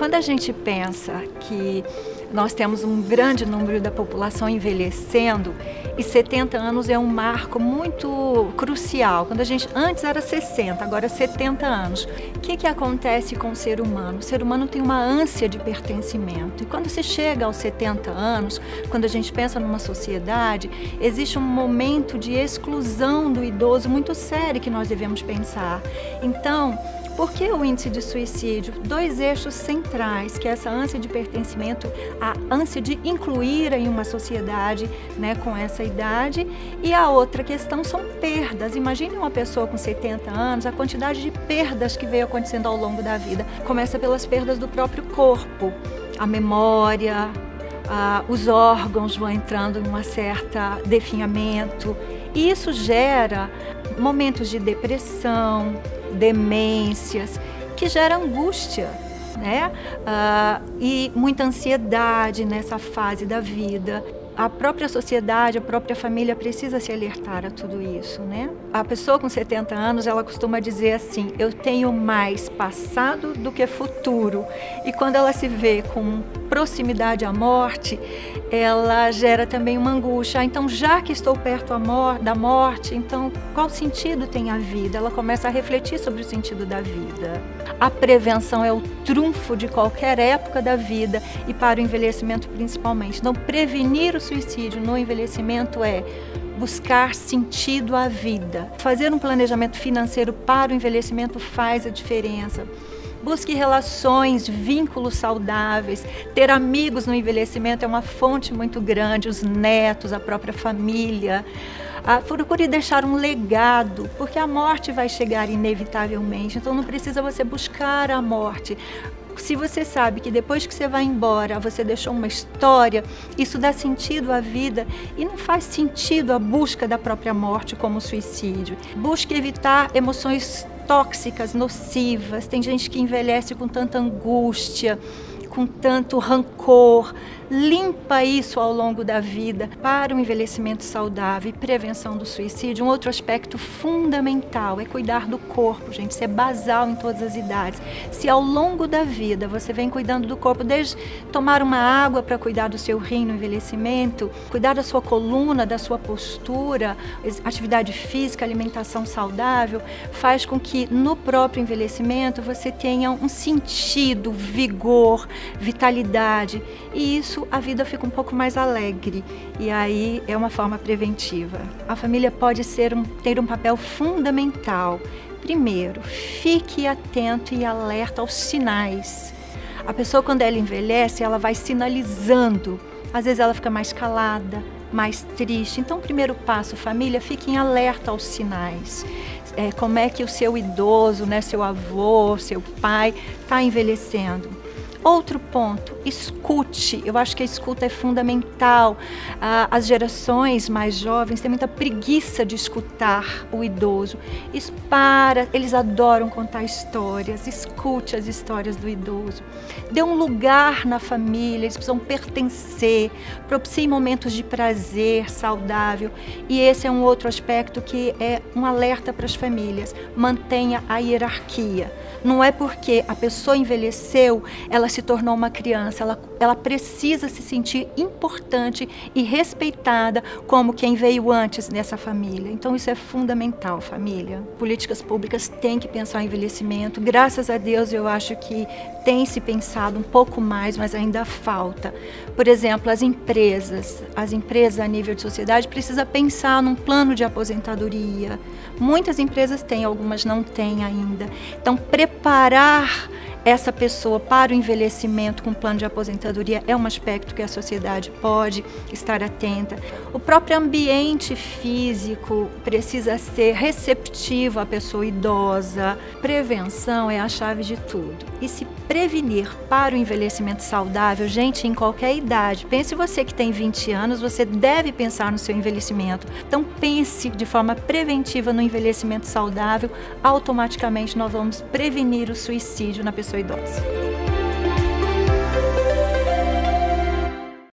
Quando a gente pensa que nós temos um grande número da população envelhecendo e 70 anos é um marco muito crucial. Quando a gente antes era 60, agora 70 anos. O que acontece com o ser humano? O ser humano tem uma ânsia de pertencimento. E quando se chega aos 70 anos, quando a gente pensa numa sociedade, existe um momento de exclusão do idoso muito sério que nós devemos pensar. Então, por que o índice de suicídio? Dois eixos centrais, que é essa ânsia de pertencimento, a ânsia de incluir em uma sociedade, né, com essa idade, e a outra questão são perdas. Imagine uma pessoa com 70 anos, a quantidade de perdas que veio acontecendo ao longo da vida. Começa pelas perdas do próprio corpo, a memória, os órgãos vão entrando em um certo definhamento, e isso gera momentos de depressão, demências, que gera angústia, né? E muita ansiedade nessa fase da vida. A própria sociedade, a própria família precisa se alertar a tudo isso, né? A pessoa com 70 anos, ela costuma dizer assim: eu tenho mais passado do que futuro. E quando ela se vê com proximidade à morte, ela gera também uma angústia. Então, já que estou perto da morte, então qual sentido tem a vida? Ela começa a refletir sobre o sentido da vida. A prevenção é o trunfo de qualquer época da vida e para o envelhecimento principalmente. Então, prevenir o suicídio no envelhecimento é buscar sentido à vida. Fazer um planejamento financeiro para o envelhecimento faz a diferença. Busque relações, vínculos saudáveis. Ter amigos no envelhecimento é uma fonte muito grande, os netos, a própria família. Procure deixar um legado, porque a morte vai chegar inevitavelmente, então não precisa você buscar a morte. Se você sabe que depois que você vai embora, você deixou uma história, isso dá sentido à vida e não faz sentido a busca da própria morte como o suicídio. Busque evitar emoções tóxicas, nocivas. Tem gente que envelhece com tanta angústia, com tanto rancor. Limpa isso ao longo da vida para um envelhecimento saudável e prevenção do suicídio. Um outro aspecto fundamental é cuidar do corpo, gente. Isso é basal em todas as idades. Se ao longo da vida você vem cuidando do corpo, desde tomar uma água para cuidar do seu rim no envelhecimento, cuidar da sua coluna, da sua postura, atividade física, alimentação saudável, faz com que no próprio envelhecimento você tenha um sentido, vigor, vitalidade, e isso a vida fica um pouco mais alegre, e aí é uma forma preventiva. A família pode ter um papel fundamental. Primeiro, fique atento e alerta aos sinais. A pessoa, quando ela envelhece, ela vai sinalizando. Às vezes ela fica mais calada, mais triste. Então, o primeiro passo, família, fique em alerta aos sinais. Como é que o seu idoso, né, seu avô, seu pai, está envelhecendo. Outro ponto, escute. Eu acho que a escuta é fundamental. As gerações mais jovens têm muita preguiça de escutar o idoso. Eles adoram contar histórias. Escute as histórias do idoso. Dê um lugar na família, eles precisam pertencer. Propicie momentos de prazer saudável. E esse é um outro aspecto que é um alerta para as famílias. Mantenha a hierarquia. Não é porque a pessoa envelheceu, ela se tornou uma criança, ela precisa se sentir importante e respeitada como quem veio antes nessa família. Então isso é fundamental, família. Políticas públicas têm que pensar em envelhecimento. Graças a Deus eu acho que tem se pensado um pouco mais, mas ainda falta. Por exemplo, as empresas a nível de sociedade precisam pensar num plano de aposentadoria. Muitas empresas têm, algumas não têm ainda. Então preparar essa pessoa para o envelhecimento com plano de aposentadoria é um aspecto que a sociedade pode estar atenta. O próprio ambiente físico precisa ser receptivo à pessoa idosa. Prevenção é a chave de tudo. E se prevenir para o envelhecimento saudável, gente, em qualquer idade. Pense você que tem 20 anos, você deve pensar no seu envelhecimento. Então pense de forma preventiva no envelhecimento saudável, automaticamente nós vamos prevenir o suicídio na pessoa idosa.